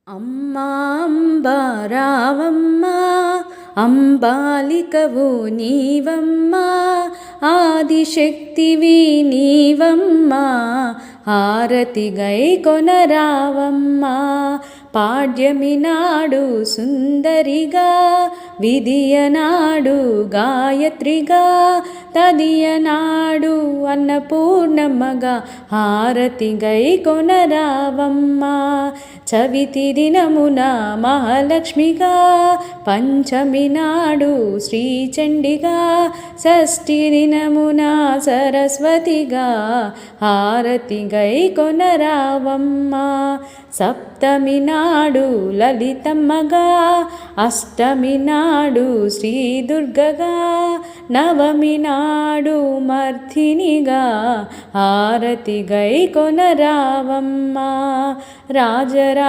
అమ్మా అంబారావమ్మా అంబాలికవు నీవమ్మా ఆదిశక్తివి నీవమ్మా హారతి గై కొనరావమ్మా పాడ్యమి నాడు సుందరిగా విధియనాడు గాయత్రిగా తదియనాడు అన్నపూర్ణమ్మగా హారతి గై కొనరావమ్మా చవితి దినమున మహాలక్ష్మిగా పంచమి నాడు శ్రీచండిగా షష్ఠి దినమున సరస్వతిగా హారతి గై కొనరావమ్మా సప్తమి నాడు లలితమ్మగా అష్టమి నాడు శ్రీ దుర్గగా నవమి నాడు మర్ధినిగా హారతి గై కొనరావమ్మా రాజరాజ